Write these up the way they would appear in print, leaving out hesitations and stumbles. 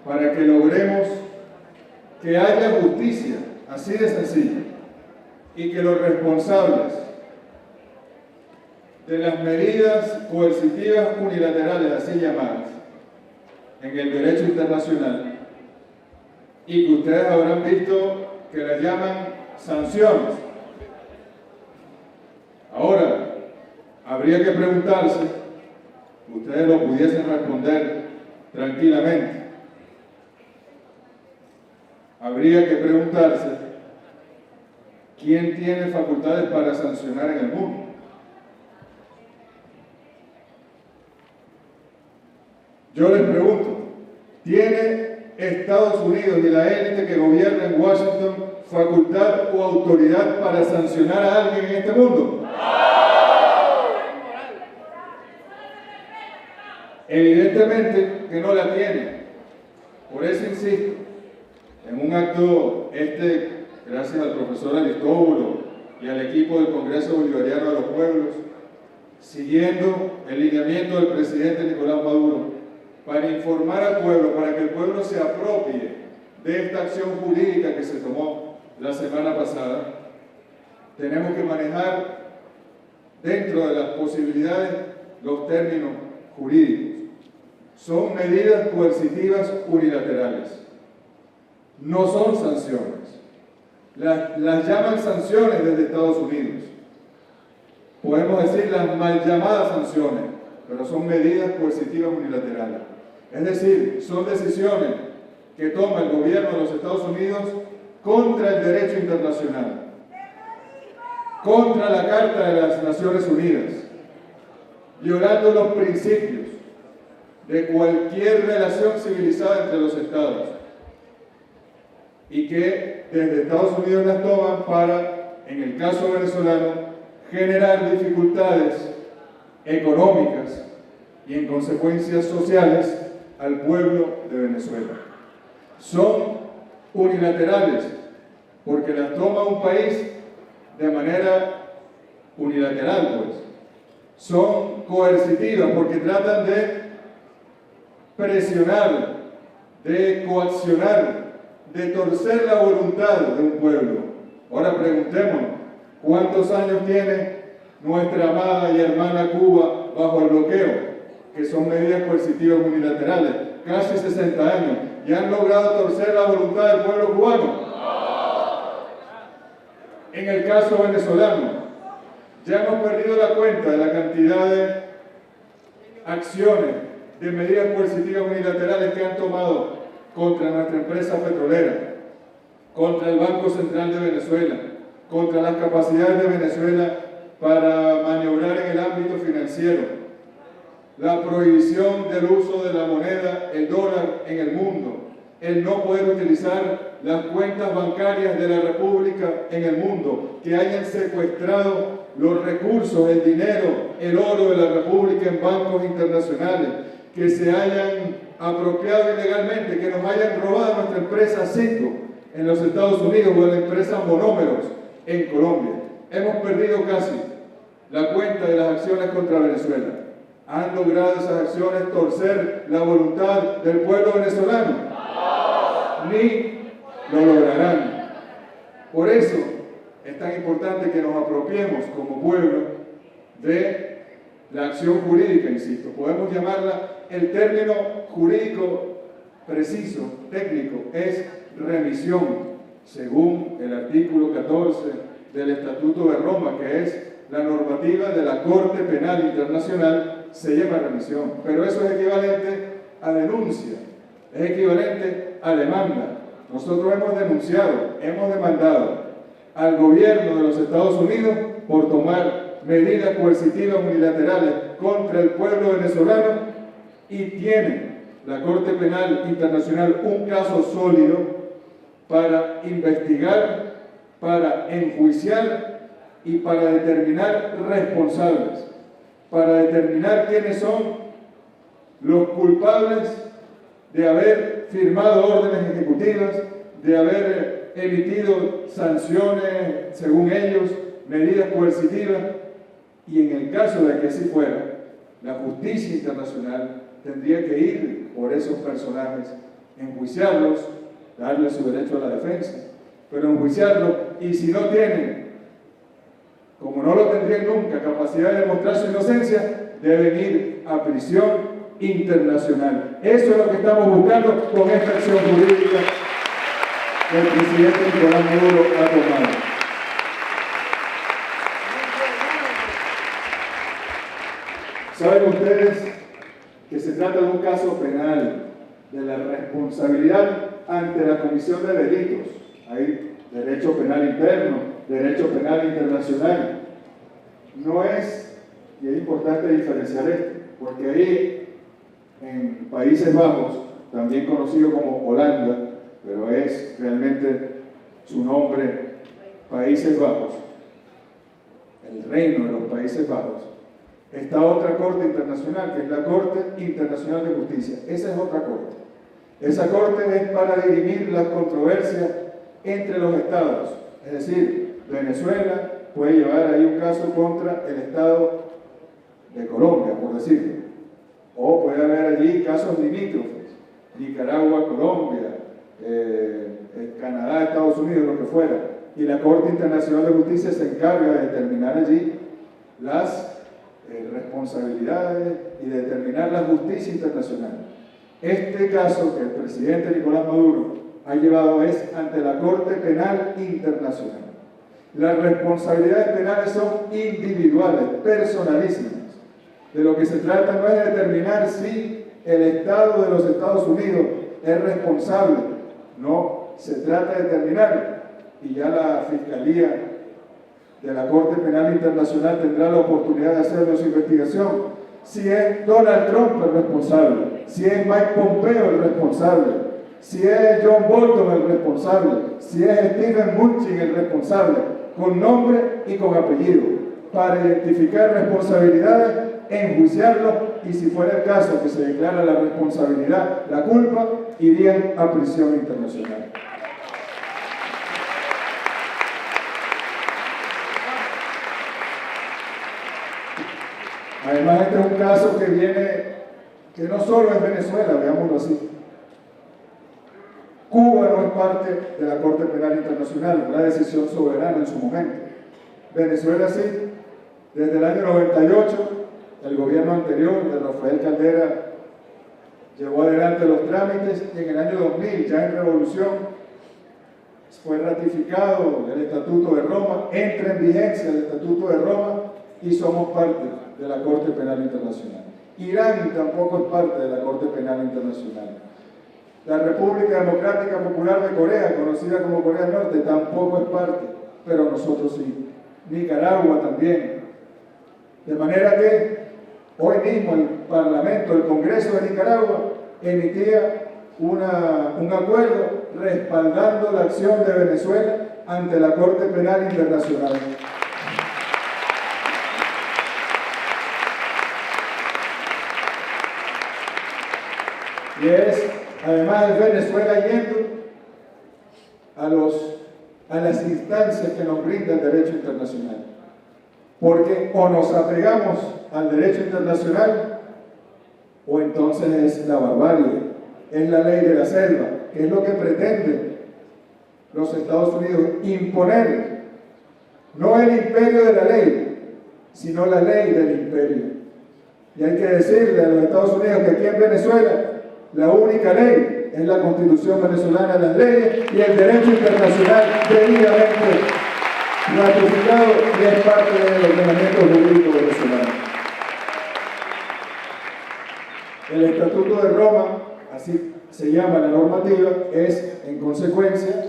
para que logremos que haya justicia, así de sencillo, y que los responsables de las medidas coercitivas unilaterales, así llamadas, en el derecho internacional, y que ustedes habrán visto que las llaman sanciones. Ahora, habría que preguntarse, ustedes lo pudiesen responder tranquilamente, habría que preguntarse quién tiene facultades para sancionar en el mundo. Yo les pregunto, ¿tiene Estados Unidos y la élite que gobierna en Washington facultad o autoridad para sancionar a alguien en este mundo? Evidentemente que no la tiene. Por eso insisto, en un acto gracias al profesor Aristóbulo y al equipo del Congreso Bolivariano de los Pueblos, siguiendo el lineamiento del presidente Nicolás Maduro, para informar al pueblo, para que el pueblo se apropie de esta acción jurídica que se tomó la semana pasada, tenemos que manejar dentro de las posibilidades los términos jurídicos. Son medidas coercitivas unilaterales, no son sanciones. Las llaman sanciones desde Estados Unidos. Podemos decir las mal llamadas sanciones, pero son medidas coercitivas unilaterales. Es decir, son decisiones que toma el gobierno de los Estados Unidos contra el derecho internacional, contra la Carta de las Naciones Unidas, violando los principios de cualquier relación civilizada entre los estados, y que desde Estados Unidos las toman para, en el caso venezolano, generar dificultades económicas y en consecuencias sociales al pueblo de Venezuela. Son unilaterales porque las toma un país de manera unilateral, pues. Son coercitivas porque tratan de presionar, de coaccionar, de torcer la voluntad de un pueblo. Ahora preguntémonos, ¿cuántos años tiene nuestra amada y hermana Cuba bajo el bloqueo? Que son medidas coercitivas unilaterales, casi 60 años, y han logrado torcer la voluntad del pueblo cubano. En el caso venezolano, ya hemos perdido la cuenta de la cantidad de acciones, de medidas coercitivas unilaterales que han tomado contra nuestra empresa petrolera, contra el Banco Central de Venezuela, contra las capacidades de Venezuela para maniobrar en el ámbito financiero, la prohibición del uso de la moneda, el dólar en el mundo, el no poder utilizar las cuentas bancarias de la República en el mundo, que hayan secuestrado los recursos, el dinero, el oro de la República en bancos internacionales, que se hayan apropiado ilegalmente, que nos hayan robado nuestra empresa Cisco en los Estados Unidos o la empresa Monómeros en Colombia. Hemos perdido casi la cuenta de las acciones contra Venezuela. ¿Han logrado esas acciones torcer la voluntad del pueblo venezolano? Ni lo lograrán. Por eso es tan importante que nos apropiemos como pueblo de la acción jurídica, insisto. Podemos llamarla, el término jurídico preciso, técnico, es remisión, según el artículo 14 del Estatuto de Roma, que es la normativa de la Corte Penal Internacional, se llama remisión, pero eso es equivalente a denuncia, es equivalente a demanda. Nosotros hemos denunciado, hemos demandado al gobierno de los Estados Unidos por tomar medidas coercitivas unilaterales contra el pueblo venezolano, y tiene la Corte Penal Internacional un caso sólido para investigar, para enjuiciar y para determinar responsables, para determinar quiénes son los culpables de haber firmado órdenes ejecutivas, de haber emitido sanciones, según ellos, medidas coercitivas, y en el caso de que así fuera, la justicia internacional tendría que ir por esos personajes enjuiciarlos, darles su derecho a la defensa, pero enjuiciarlos, y si no tienen, como no lo tendrían nunca, capacidad de demostrar su inocencia, deben ir a prisión internacional. Eso es lo que estamos buscando con esta acción jurídica que el presidente Nicolás Maduro ha tomado. Saben ustedes que se trata de un caso penal, de la responsabilidad ante la comisión de delitos. Hay derecho penal interno, derecho penal internacional. No es, y es importante diferenciar esto, porque ahí en Países Bajos, también conocido como Holanda, pero es realmente su nombre Países Bajos, el Reino de los Países Bajos, está otra corte internacional, que es la Corte Internacional de Justicia. Esa es otra corte. Esa corte es para dirimir las controversias entre los estados. Es decir, Venezuela puede llevar ahí un caso contra el estado de Colombia, por decirlo. O puede haber allí casos limítrofes, Nicaragua, Colombia, Canadá, Estados Unidos, lo que fuera. Y la Corte Internacional de Justicia se encarga de determinar allí las responsabilidades y de determinar la justicia internacional. Este caso que el presidente Nicolás Maduro ha llevado es ante la Corte Penal Internacional. Las responsabilidades penales son individuales, personalísimas. De lo que se trata no es de determinar si el Estado de los Estados Unidos es responsable. No, se trata de determinar, y ya la Fiscalía de la Corte Penal Internacional tendrá la oportunidad de hacer su investigación, si es Donald Trump el responsable, si es Mike Pompeo el responsable, si es John Bolton el responsable, si es Steven Mnuchin el responsable, con nombre y con apellido, para identificar responsabilidades, enjuiciarlos, y si fuera el caso que se declara la responsabilidad, la culpa, irían a prisión internacional. Además, este es un caso que no solo es Venezuela, veámoslo así. Cuba no es parte de la Corte Penal Internacional, una decisión soberana en su momento. Venezuela sí. Desde el año 98, el gobierno anterior de Rafael Caldera llevó adelante los trámites, y en el año 2000, ya en revolución, fue ratificado el Estatuto de Roma, entra en vigencia el Estatuto de Roma, y somos parte de la Corte Penal Internacional. Irán tampoco es parte de la Corte Penal Internacional. La República Democrática Popular de Corea, conocida como Corea del Norte, tampoco es parte, pero nosotros sí. Nicaragua también. De manera que hoy mismo el Parlamento, el Congreso de Nicaragua, emitía un acuerdo respaldando la acción de Venezuela ante la Corte Penal Internacional. Y es, además, Venezuela yendo a las instancias que nos brinda el derecho internacional. Porque o nos apegamos al derecho internacional, o entonces es la barbarie, es la ley de la selva, que es lo que pretende los Estados Unidos imponer, no el imperio de la ley, sino la ley del imperio. Y hay que decirle a los Estados Unidos que aquí en Venezuela la única ley es la Constitución venezolana, las leyes y el derecho internacional debidamente ratificado, y es parte del ordenamiento jurídico venezolano. El Estatuto de Roma, así se llama la normativa, es en consecuencia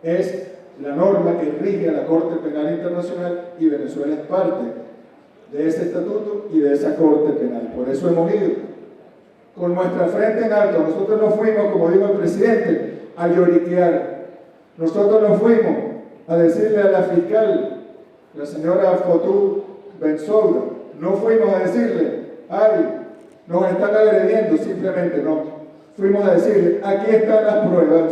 es la norma que rige a la Corte Penal Internacional, y Venezuela es parte de ese estatuto y de esa Corte Penal. Por eso hemos ido con nuestra frente en alto. Nosotros no fuimos, como dijo el presidente, a lloriquear. Nosotros no fuimos a decirle a la fiscal, la señora Fatou Bensouda, no fuimos a decirle, ay, nos están agrediendo, simplemente no. Fuimos a decirle, aquí están las pruebas,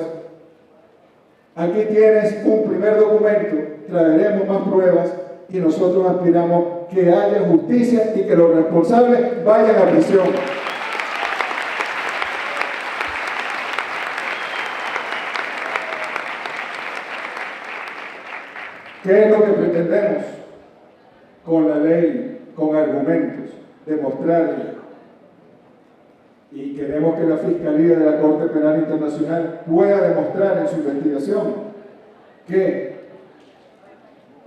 aquí tienes un primer documento, traeremos más pruebas, y nosotros aspiramos que haya justicia y que los responsables vayan a prisión. ¿Qué es lo que pretendemos con la ley, con argumentos? Demostrarle. Y queremos que la Fiscalía de la Corte Penal Internacional pueda demostrar en su investigación que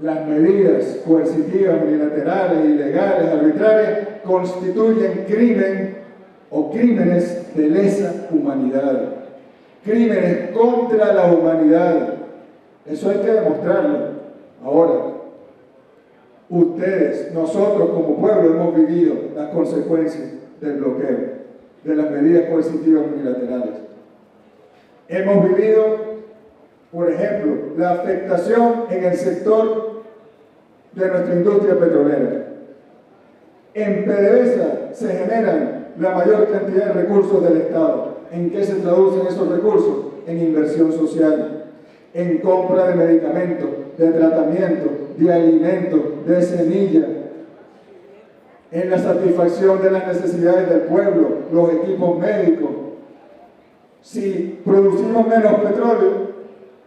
las medidas coercitivas, unilaterales, ilegales, arbitrarias, constituyen crimen o crímenes de lesa humanidad, crímenes contra la humanidad. Eso hay que demostrarlo. Ahora, ustedes, nosotros como pueblo hemos vivido las consecuencias del bloqueo, de las medidas coercitivas unilaterales. Hemos vivido, por ejemplo, la afectación en el sector de nuestra industria petrolera. En PDVSA se generan la mayor cantidad de recursos del Estado. ¿En qué se traducen esos recursos? En inversión social, en compra de medicamentos, de tratamiento, de alimentos, de semillas, en la satisfacción de las necesidades del pueblo, los equipos médicos. Si producimos menos petróleo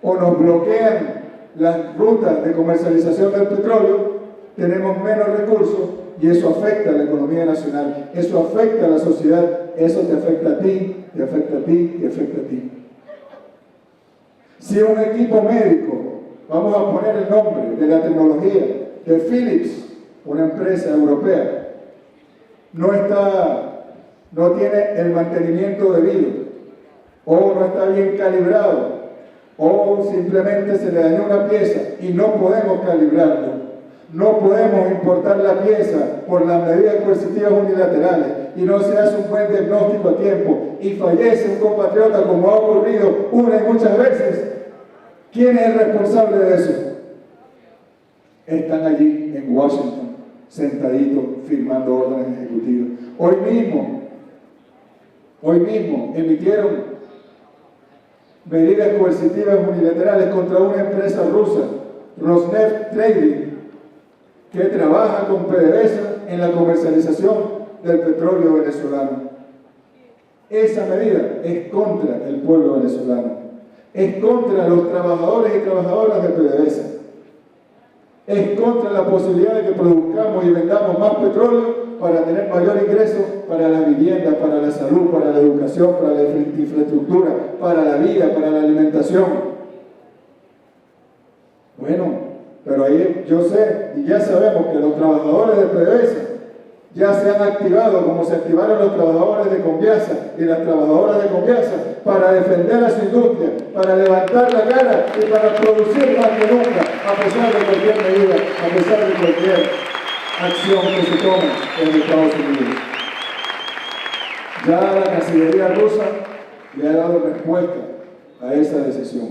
o nos bloquean las rutas de comercialización del petróleo, tenemos menos recursos y eso afecta a la economía nacional, eso afecta a la sociedad, eso te afecta a ti, te afecta a ti, te afecta a ti. Si un equipo médico, vamos a poner el nombre de la tecnología, de Philips, una empresa europea, no tiene el mantenimiento debido, o no está bien calibrado, o simplemente se le dañó una pieza y no podemos calibrarlo, no podemos importar la pieza por las medidas coercitivas unilaterales y no se hace un buen diagnóstico a tiempo y fallece un compatriota como ha ocurrido una y muchas veces, ¿quién es el responsable de eso? Están allí en Washington, sentaditos, firmando órdenes ejecutivas. Hoy mismo emitieron medidas coercitivas unilaterales contra una empresa rusa, Rosneft Trading, que trabaja con PDVSA en la comercialización del petróleo venezolano. Esa medida es contra el pueblo venezolano, es contra los trabajadores y trabajadoras de PDVSA, es contra la posibilidad de que produzcamos y vendamos más petróleo para tener mayor ingreso para la vivienda, para la salud, para la educación, para la infraestructura, para la vida, para la alimentación. Bueno, pero ahí yo sé y ya sabemos que los trabajadores de PDVSA ya se han activado como se activaron los trabajadores de Conviasa y las trabajadoras de Conviasa para defender a su industria, para levantar la cara y para producir más que nunca, a pesar de cualquier medida, a pesar de cualquier acción que se tome en Estados Unidos. Ya la Cancillería rusa le ha dado respuesta a esa decisión.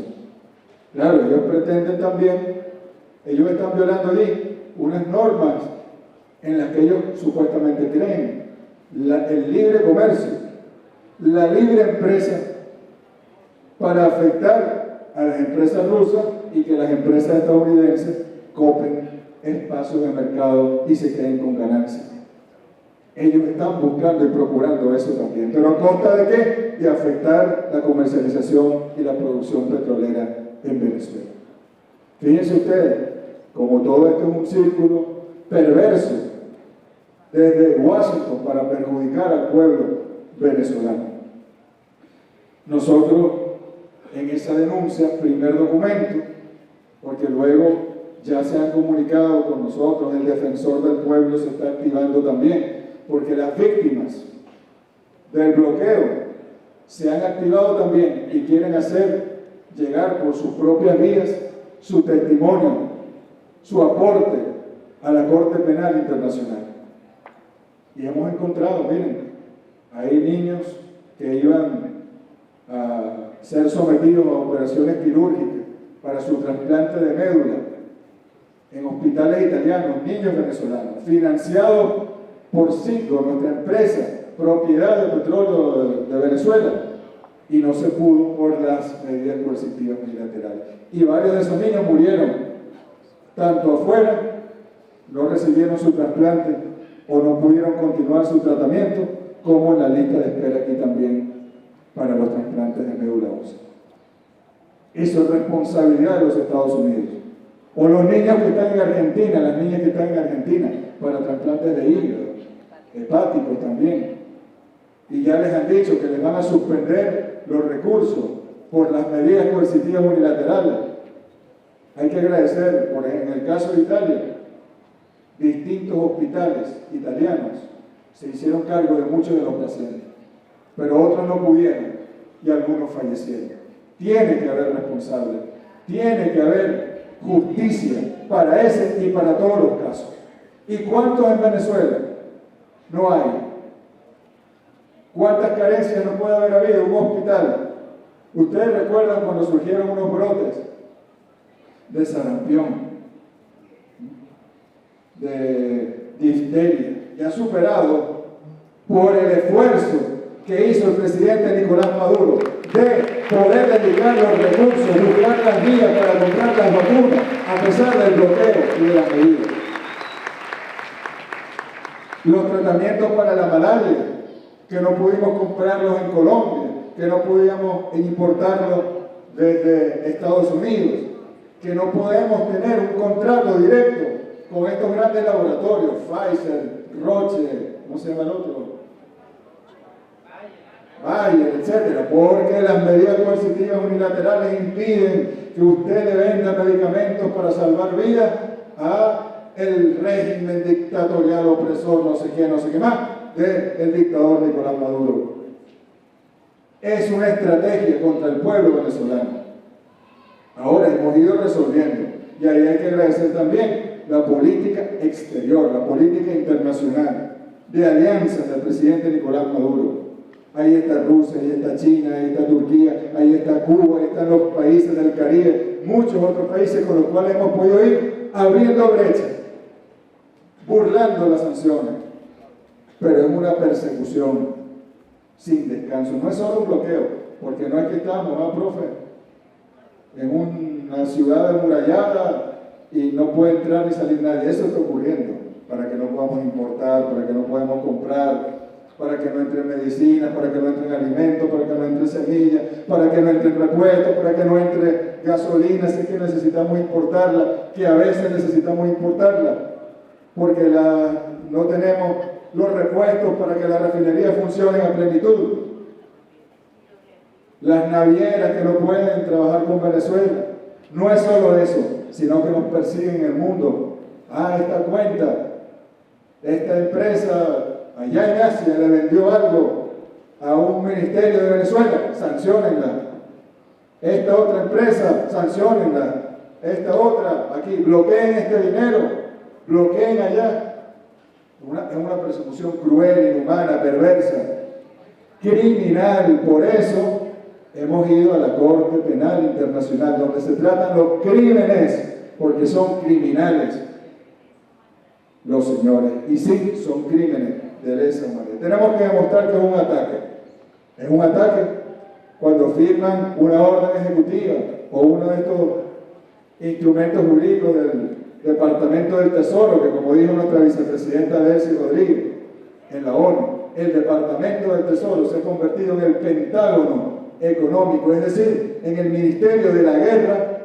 Claro, ellos pretenden también, ellos están violando allí unas normas en las que ellos supuestamente creen, el libre comercio, la libre empresa, para afectar a las empresas rusas y que las empresas estadounidenses copen espacios de mercado y se queden con ganancias. Ellos están buscando y procurando eso también, pero ¿a costa de qué? De afectar la comercialización y la producción petrolera en Venezuela. Fíjense ustedes, como todo esto es un círculo perverso desde Washington para perjudicar al pueblo venezolano. Nosotros en esa denuncia, primer documento, porque luego ya se han comunicado con nosotros, el defensor del pueblo se está activando también, porque las víctimas del bloqueo se han activado también y quieren hacer llegar por sus propias vías su testimonio, su aporte a la Corte Penal Internacional. Y hemos encontrado, miren, hay niños que iban a ser sometidos a operaciones quirúrgicas para su trasplante de médula en hospitales italianos, niños venezolanos, financiados por Citgo, nuestra empresa, propiedad de petróleo de Venezuela, y no se pudo por las medidas coercitivas unilaterales. Y varios de esos niños murieron, tanto afuera, no recibieron su trasplante o no pudieron continuar su tratamiento, como en la lista de espera aquí también para los trasplantes de médula ósea. Eso es responsabilidad de los Estados Unidos. O los niños que están en Argentina, las niñas que están en Argentina, para trasplantes de hígado, hepáticos también. Y ya les han dicho que les van a suspender los recursos por las medidas coercitivas unilaterales. Hay que agradecer, por ejemplo, en el caso de Italia, distintos hospitales italianos se hicieron cargo de muchos de los pacientes, pero otros no pudieron y algunos fallecieron. Tiene que haber responsables, tiene que haber justicia para ese y para todos los casos. ¿Y cuántos en Venezuela? No hay. ¿Cuántas carencias no puede haber habido en un hospital? Ustedes recuerdan cuando surgieron unos brotes de sarampión, de difteria, ya superado por el esfuerzo que hizo el presidente Nicolás Maduro de poder dedicar los recursos, buscar las vías para comprar las vacunas, a pesar del bloqueo y de las medidas. Los tratamientos para la malaria, que no pudimos comprarlos en Colombia, que no podíamos importarlos desde Estados Unidos, que no podemos tener un contrato directo con estos grandes laboratorios, Pfizer, Roche, ¿cómo se llama el otro? Bayer, etcétera, porque las medidas coercitivas unilaterales impiden que usted le venda medicamentos para salvar vidas a el régimen dictatorial opresor, no sé qué más, del dictador Nicolás Maduro. Es una estrategia contra el pueblo venezolano. Ahora hemos ido resolviendo, y ahí hay que agradecer también la política exterior, la política internacional, de alianzas del presidente Nicolás Maduro. Ahí está Rusia, ahí está China, ahí está Turquía, ahí está Cuba, ahí están los países del Caribe, muchos otros países con los cuales hemos podido ir abriendo brechas, burlando las sanciones, pero es una persecución sin descanso. No es solo un bloqueo, porque no es que estamos, profe, en una ciudad amurallada y no puede entrar ni salir nadie. Eso está ocurriendo para que no podamos importar, para que no podamos comprar, para que no entren medicinas, para que no entren alimentos, para que no entren semillas, para que no entren repuestos, para que no entre gasolina, si es que necesitamos importarla, que a veces necesitamos importarla, porque no tenemos los repuestos para que las refinerías funcionen a plenitud. Las navieras que no pueden trabajar con Venezuela. No es solo eso, sino que nos persiguen en el mundo. Esta cuenta, esta empresa allá en Asia le vendió algo a un ministerio de Venezuela, sanciónenla. Esta otra empresa, sanciónenla. Esta otra, aquí, bloqueen este dinero, bloqueen allá. Es una persecución cruel, inhumana, perversa, criminal. Por eso hemos ido a la Corte Penal Internacional, donde se tratan los crímenes, porque son criminales los señores. Y sí, son crímenes de lesa humanidad. Tenemos que demostrar que es un ataque. Es un ataque cuando firman una orden ejecutiva o uno de estos instrumentos jurídicos del Departamento del Tesoro, que como dijo nuestra vicepresidenta Delcy Rodríguez en la ONU, el Departamento del Tesoro se ha convertido en el Pentágono económico, es decir, en el Ministerio de la Guerra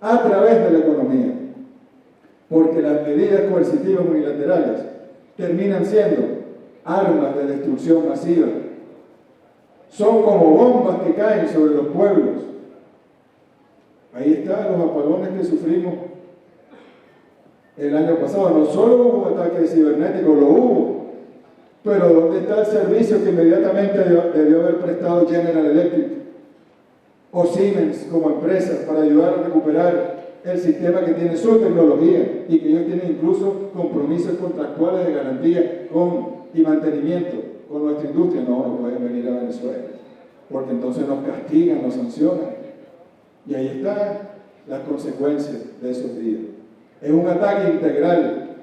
a través de la economía, porque las medidas coercitivas unilaterales terminan siendo armas de destrucción masiva, son como bombas que caen sobre los pueblos. Ahí están los apagones que sufrimos el año pasado. No solo hubo ataques cibernéticos, lo hubo, pero ¿dónde está el servicio que inmediatamente debió haber prestado General Electric o Siemens como empresas para ayudar a recuperar el sistema que tiene su tecnología y que ellos tienen incluso compromisos contractuales de garantía y mantenimiento con nuestra industria? No pueden venir a Venezuela, porque entonces nos castigan, nos sancionan. Y ahí están las consecuencias de esos días. Es un ataque integral,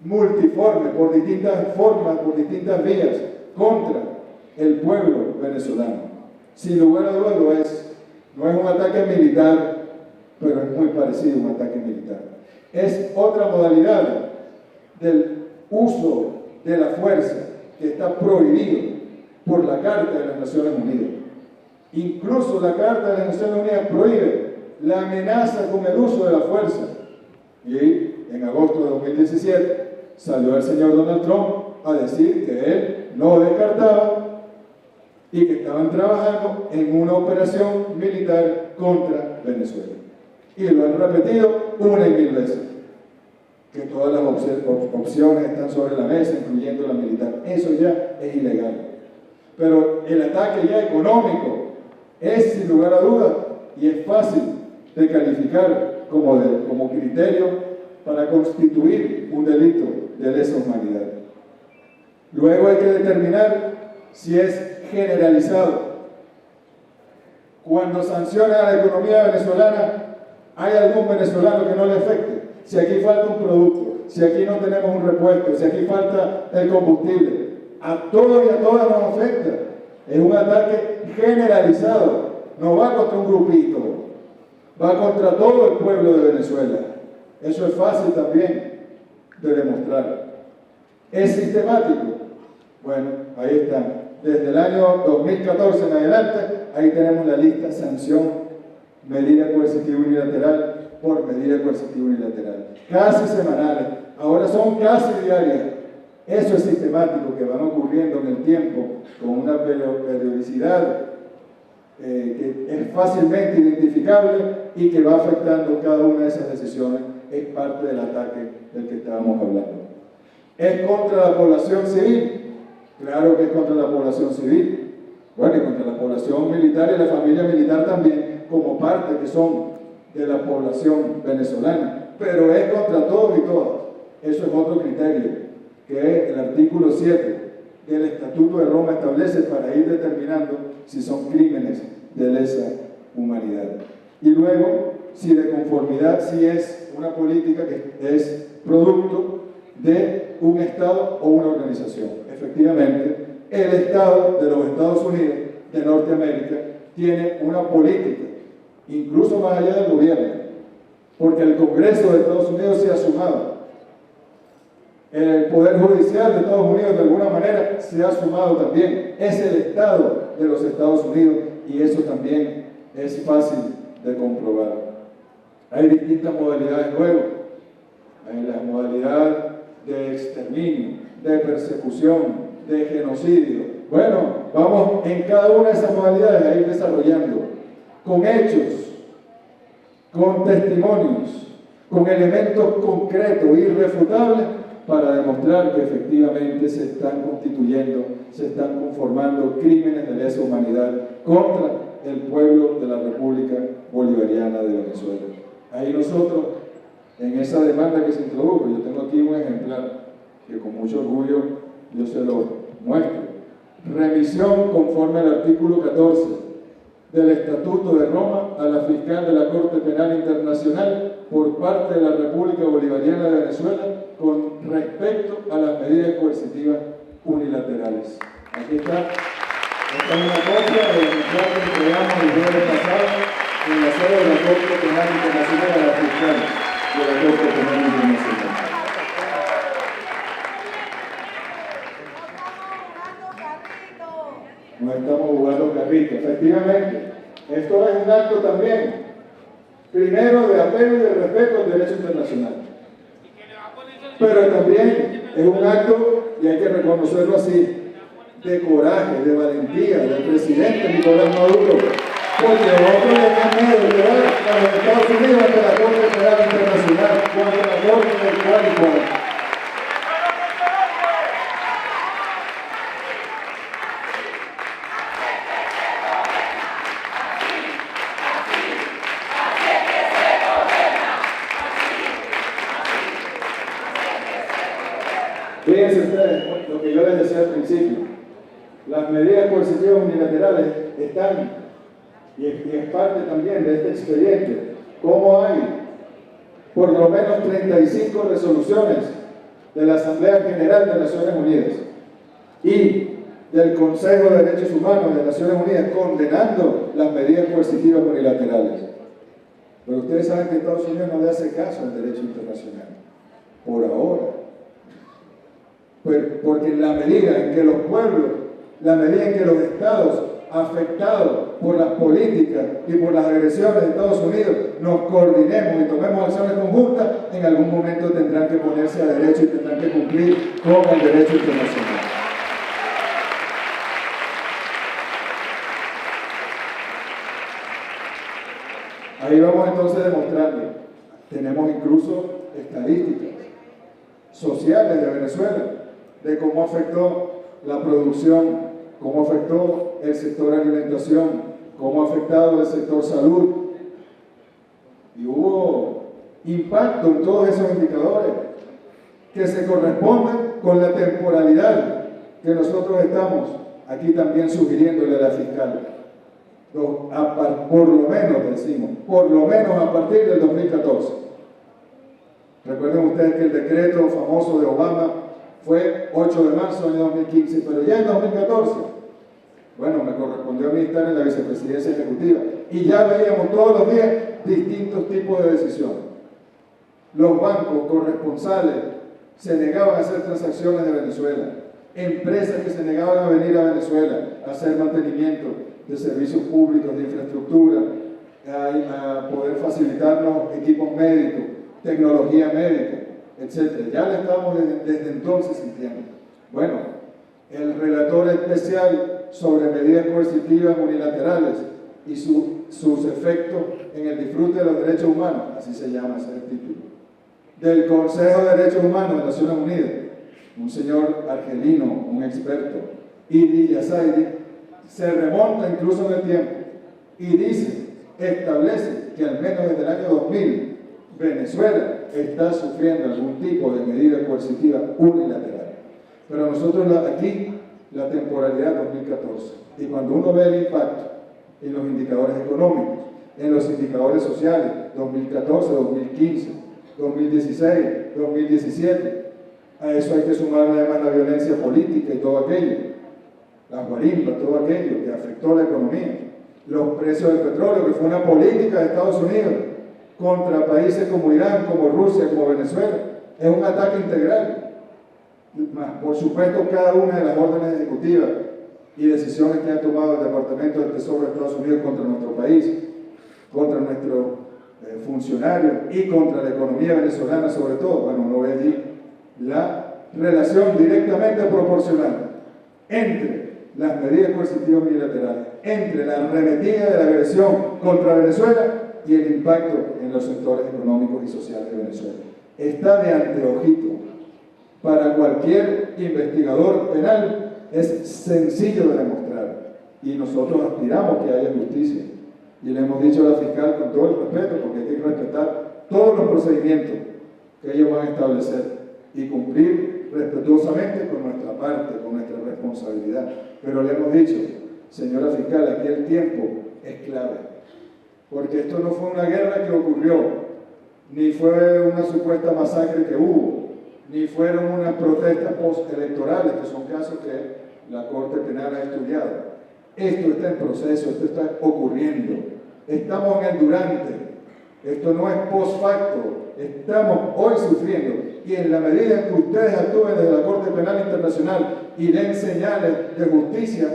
multiforme, por distintas formas, por distintas vías, contra el pueblo venezolano. Sin lugar a dudas lo es. No es un ataque militar, pero es muy parecido a un ataque militar. Es otra modalidad del uso de la fuerza que está prohibido por la Carta de las Naciones Unidas. Incluso la Carta de las Naciones Unidas prohíbe la amenaza con el uso de la fuerza. Y en agosto de 2017 salió el señor Donald Trump a decir que él no descartaba y que estaban trabajando en una operación militar contra Venezuela. Y lo han repetido una y mil veces, que todas las opciones están sobre la mesa, incluyendo la militar. Eso ya es ilegal. Pero el ataque ya económico es, sin lugar a dudas, y es fácil de calificar como criterio para constituir un delito de lesa humanidad. Luego hay que determinar si es generalizado. Cuando sancionan a la economía venezolana, ¿hay algún venezolano que no le afecte? Si aquí falta un producto, si aquí no tenemos un repuesto, si aquí falta el combustible, a todos y a todas nos afecta. Es un ataque generalizado, no va contra un grupito, va contra todo el pueblo de Venezuela. Eso es fácil también de demostrar. ¿Es sistemático? Bueno, ahí está. Desde el año 2014 en adelante, ahí tenemos la lista: sanción, medida coercitiva unilateral por medida coercitiva unilateral. Casi semanales, ahora son casi diarias. Eso es sistemático, que van ocurriendo en el tiempo con una periodicidad que es fácilmente identificable y que va afectando cada una de esas decisiones. Es parte del ataque del que estábamos hablando. ¿Es contra la población civil? Claro que es contra la población civil. Bueno, y contra la población militar y la familia militar también, como parte que son de la población venezolana. Pero es contra todos y todas. Eso es otro criterio, que el artículo 7 del Estatuto de Roma establece para ir determinando si son crímenes de lesa humanidad. Y luego, si de conformidad, si es una política que es producto de un Estado o una organización. Efectivamente, el Estado de los Estados Unidos de Norteamérica tiene una política, incluso más allá del gobierno, porque el Congreso de Estados Unidos se ha sumado. El Poder Judicial de Estados Unidos de alguna manera se ha sumado también. Es el Estado de los Estados Unidos y eso también es fácil de comprobar. Hay distintas modalidades luego. Hay la modalidad de exterminio, de persecución, de genocidio. Bueno, vamos en cada una de esas modalidades a ir desarrollando con hechos, con testimonios, con elementos concretos, irrefutables, para demostrar que efectivamente se están constituyendo, se están conformando crímenes de lesa humanidad contra el pueblo de la República Bolivariana de Venezuela. Ahí nosotros, en esa demanda que se introdujo, yo tengo aquí un ejemplar que con mucho orgullo yo se lo muestro. Remisión conforme al artículo 14 del Estatuto de Roma a la fiscal de la Corte Penal Internacional por parte de la República Bolivariana de Venezuela con respecto a las medidas coercitivas unilaterales. Aquí está. Esta es una copia del ejemplar que entregamos el jueves pasado en la sede de la Corte Penal Internacional a la fiscal de la Corte Penal Internacional. No estamos jugando carrito. Efectivamente, esto es un acto también, primero de apelo y de respeto al derecho internacional. Pero también es un acto, y hay que reconocerlo así, de coraje, de valentía del presidente Nicolás Maduro, porque otros le dan miedo de llevar a los Estados Unidos ante la Corte Penal Internacional, cuando la Corte del cual y cual. Fíjense ustedes lo que yo les decía al principio. Las medidas coercitivas unilaterales están, y es parte también de este expediente, como hay por lo menos 35 resoluciones de la Asamblea General de Naciones Unidas y del Consejo de Derechos Humanos de Naciones Unidas condenando las medidas coercitivas unilaterales. Pero ustedes saben que Estados Unidos no le hace caso al derecho internacional, por ahora. Porque en la medida en que los pueblos, la medida en que los estados afectados por las políticas y por las agresiones de Estados Unidos, nos coordinemos y tomemos acciones conjuntas, en algún momento tendrán que ponerse a derecho y tendrán que cumplir con el derecho internacional. Ahí vamos entonces demostrando. Tenemos incluso estadísticas sociales de Venezuela, de cómo afectó la producción, cómo afectó el sector alimentación, cómo ha afectado el sector salud. Y hubo impacto en todos esos indicadores que se corresponden con la temporalidad que nosotros estamos aquí también sugiriéndole a la fiscal. Por lo menos, decimos, por lo menos a partir del 2014. Recuerden ustedes que el decreto famoso de Obama fue 8 de marzo del 2015, pero ya en 2014, bueno, me correspondió a mí estar en la vicepresidencia ejecutiva y ya veíamos todos los días distintos tipos de decisiones. Los bancos corresponsales se negaban a hacer transacciones de Venezuela, empresas que se negaban a venir a Venezuela a hacer mantenimiento de servicios públicos, de infraestructura, a poder facilitarnos equipos médicos, tecnología médica, etc. Ya le estábamos desde entonces sintiendo. Bueno, el relator especial sobre medidas coercitivas unilaterales y sus efectos en el disfrute de los derechos humanos, así se llama ese título, del Consejo de Derechos Humanos de Naciones Unidas, un señor argelino, un experto, Idi Yazaidi, se remonta incluso en el tiempo y establece que al menos desde el año 2000 Venezuela está sufriendo algún tipo de medida coercitiva unilateral. Pero nosotros aquí la temporalidad 2014, y cuando uno ve el impacto en los indicadores económicos, en los indicadores sociales, 2014, 2015, 2016, 2017, a eso hay que sumar además la violencia política y todo aquello, las guarimbas, todo aquello que afectó la economía, los precios del petróleo, que fue una política de Estados Unidos contra países como Irán, como Rusia, como Venezuela, es un ataque integral. Por supuesto, cada una de las órdenes ejecutivas y decisiones que ha tomado el Departamento del Tesoro de Estados Unidos contra nuestro país, contra nuestros funcionarios y contra la economía venezolana sobre todo, bueno, uno ve allí la relación directamente proporcional entre las medidas coercitivas unilaterales, entre la arremetida de la agresión contra Venezuela y el impacto en los sectores económicos y sociales de Venezuela. Está de anteojito. Para cualquier investigador penal es sencillo de demostrar y nosotros aspiramos que haya justicia y le hemos dicho a la fiscal con todo el respeto, porque hay que respetar todos los procedimientos que ellos van a establecer y cumplir respetuosamente con nuestra parte, con nuestra responsabilidad, pero le hemos dicho, señora fiscal, aquí el tiempo es clave, porque esto no fue una guerra que ocurrió, ni fue una supuesta masacre que hubo, ni fueron unas protestas postelectorales, que son casos que la Corte Penal ha estudiado. Esto está en proceso, esto está ocurriendo. Estamos en el durante. Esto no es post facto. Estamos hoy sufriendo. Y en la medida en que ustedes actúen desde la Corte Penal Internacional y den señales de justicia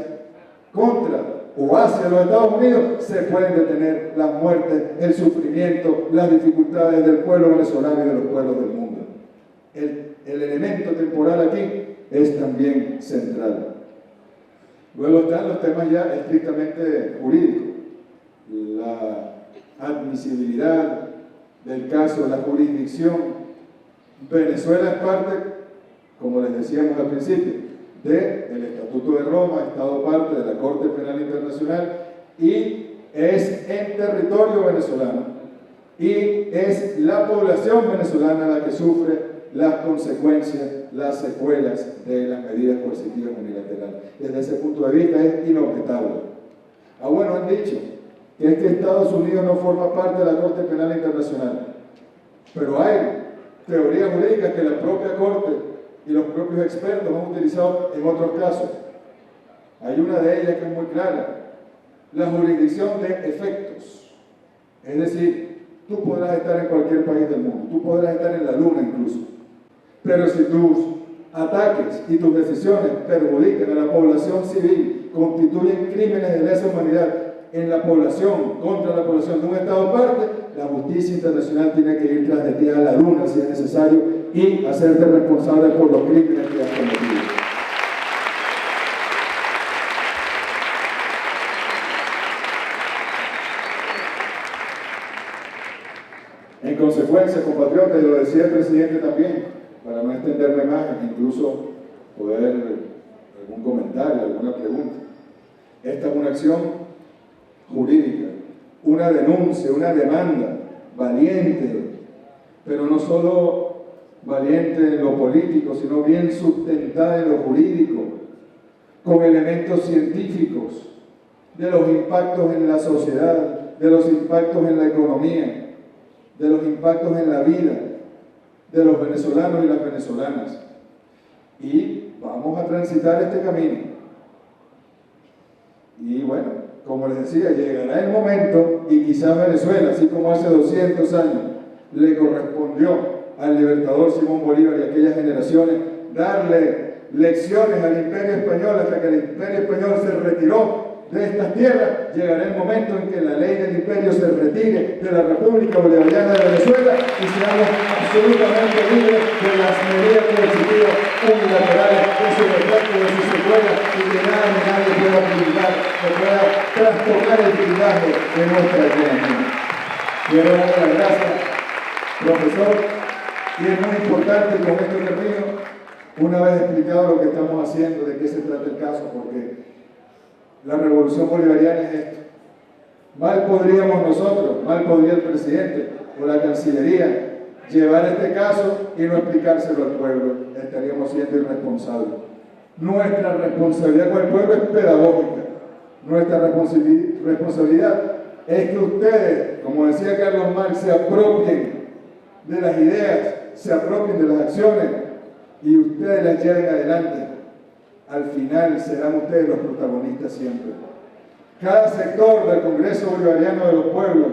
contra o hacia los Estados Unidos, se pueden detener las muertes, el sufrimiento, las dificultades del pueblo venezolano y de los pueblos del mundo. El elemento temporal aquí es también central. Luego están los temas ya estrictamente jurídicos. La admisibilidad del caso, la jurisdicción. Venezuela es parte, como les decíamos al principio, del Estatuto de Roma, Estado parte de la Corte Penal Internacional y es en territorio venezolano y es la población venezolana la que sufre las consecuencias, las secuelas de las medidas coercitivas unilaterales. Desde ese punto de vista es inobjetable. Bueno, han dicho que es que Estados Unidos no forma parte de la Corte Penal Internacional, pero hay teorías jurídicas que la propia Corte y los propios expertos han utilizado en otros casos. Hay una de ellas que es muy clara, la jurisdicción de efectos. Es decir, tú podrás estar en cualquier país del mundo, tú podrás estar en la luna incluso, pero si tus ataques y tus decisiones perjudican a la población civil constituyen crímenes de lesa humanidad en la población, contra la población de un Estado parte, la justicia internacional tiene que ir tras de ti a la luna si es necesario y hacerte responsable por los crímenes que has cometido. En consecuencia, compatriotas, y lo decía el presidente también, para no extenderme más, incluso poder algún comentario, alguna pregunta. Esta es una acción jurídica, una denuncia, una demanda valiente, pero no solo valiente en lo político, sino bien sustentada en lo jurídico, con elementos científicos, de los impactos en la sociedad, de los impactos en la economía, de los impactos en la vida de los venezolanos y las venezolanas. Y vamos a transitar este camino. Y bueno, como les decía, llegará el momento, y quizás Venezuela, así como hace 200 años, le correspondió al libertador Simón Bolívar y a aquellas generaciones darle lecciones al Imperio Español hasta que el Imperio Español se retiró de estas tierras, llegará el momento en que la ley del imperio se retire de la República Bolivariana de Venezuela y seamos absolutamente libres de las medidas coercitivas unilaterales, de su efecto, de sus secuelas, y que nada ni nadie pueda criticar o pueda trastocar el blindaje de nuestra economía. Quiero darle las gracias, profesor, y es muy importante, y con esto termino, una vez explicado lo que estamos haciendo, de qué se trata el caso, porque la revolución bolivariana es esto. Mal podríamos nosotros, mal podría el presidente o la Cancillería llevar este caso y no explicárselo al pueblo. Estaríamos siendo irresponsables. Nuestra responsabilidad con el pueblo es pedagógica. Nuestra responsabilidad es que ustedes, como decía Carlos Marx, se apropien de las ideas, se apropien de las acciones y ustedes las lleven adelante. Al final serán ustedes los protagonistas siempre. Cada sector del Congreso Bolivariano de los Pueblos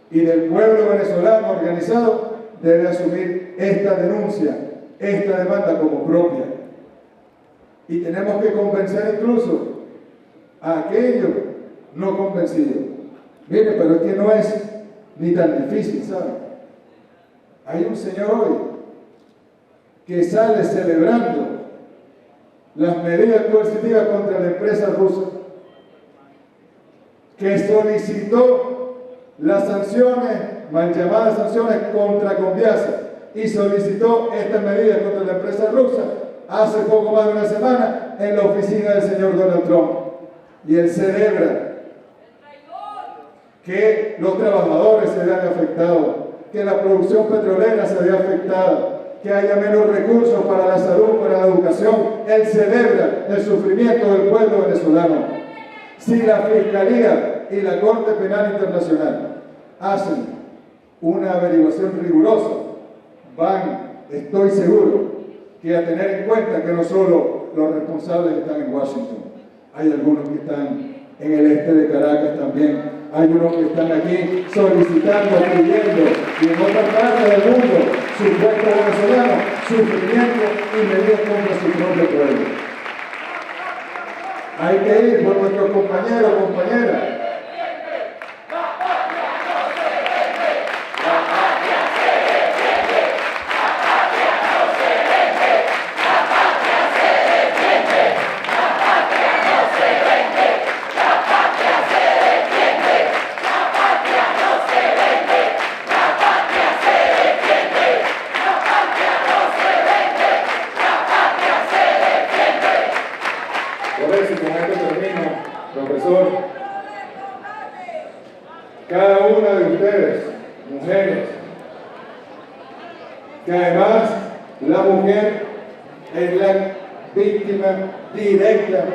y del pueblo venezolano organizado debe asumir esta denuncia, esta demanda como propia. Y tenemos que convencer incluso a aquellos no convencidos. Mire, pero es que no es ni tan difícil, ¿saben? Hay un señor hoy que sale celebrando las medidas coercitivas contra la empresa rusa, que solicitó las sanciones, mal llamadas sanciones contra Conviasa, y solicitó estas medidas contra la empresa rusa hace poco más de una semana en la oficina del señor Donald Trump. Y él celebra que los trabajadores se vean afectados, que la producción petrolera se vea afectada, que haya menos recursos para la salud, para la educación. Él celebra el sufrimiento del pueblo venezolano. Si la Fiscalía y la Corte Penal Internacional hacen una averiguación rigurosa, van, estoy seguro, que a tener en cuenta que no solo los responsables están en Washington, hay algunos que están en el este de Caracas también, hay unos que están aquí solicitando, pidiendo, y en otras partes del mundo, su pueblo venezolano, sufrimiento y medidas contra su propio pueblo. Hay que ir por nuestros compañeros, compañeras. Cada una de ustedes, mujeres, que además la mujer es la víctima directa,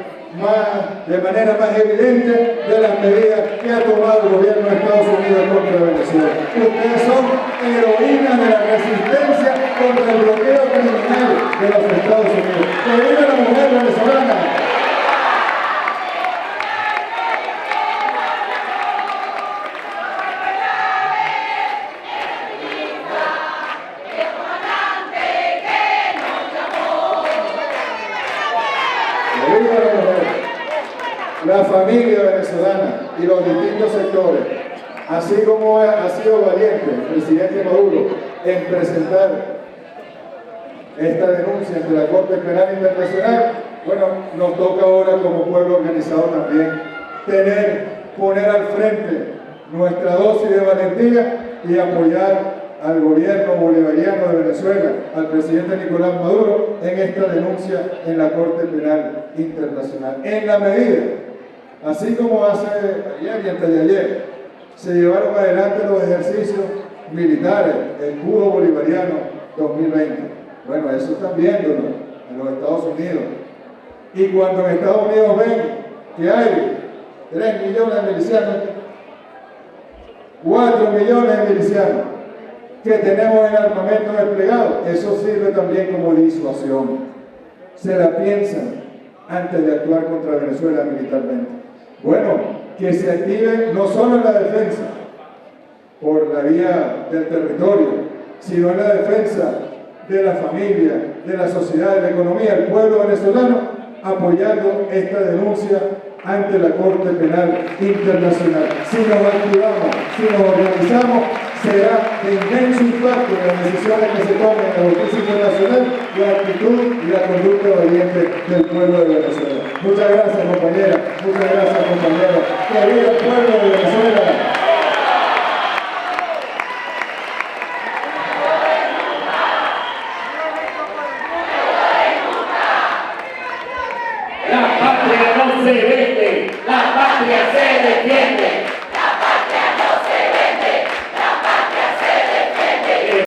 de manera más evidente, de las medidas que ha tomado el gobierno de Estados Unidos contra Venezuela. Ustedes son heroínas de la resistencia contra el bloqueo criminal de los Estados Unidos. ¡Que viva la mujer venezolana! ¡Viva la mujer! familia venezolana y los distintos sectores, así como ha sido valiente el presidente Maduro en presentar esta denuncia ante la Corte Penal Internacional, bueno, nos toca ahora como pueblo organizado también poner al frente nuestra dosis de valentía y apoyar al gobierno bolivariano de Venezuela, al presidente Nicolás Maduro, en esta denuncia en la Corte Penal Internacional. En la medida, así como hace ayer y antes de ayer, se llevaron adelante los ejercicios militares, el escudo bolivariano 2020. Bueno, eso están viéndolo en los Estados Unidos. Y cuando en Estados Unidos ven que hay 3 millones de milicianos, 4 millones de milicianos que tenemos en armamento desplegado, eso sirve también como disuasión. Se la piensan antes de actuar contra Venezuela militarmente. Bueno, que se active no solo en la defensa por la vía del territorio, sino en la defensa de la familia, de la sociedad, de la economía, el pueblo venezolano, apoyando esta denuncia ante la Corte Penal Internacional. Si nos activamos, si nos organizamos, será de inmenso impacto en las decisiones que se tomen en la justicia internacional, la actitud y la conducta obediente del pueblo de Venezuela. Muchas gracias, compañera. Muchas gracias, compañero. Que viva el pueblo de Venezuela.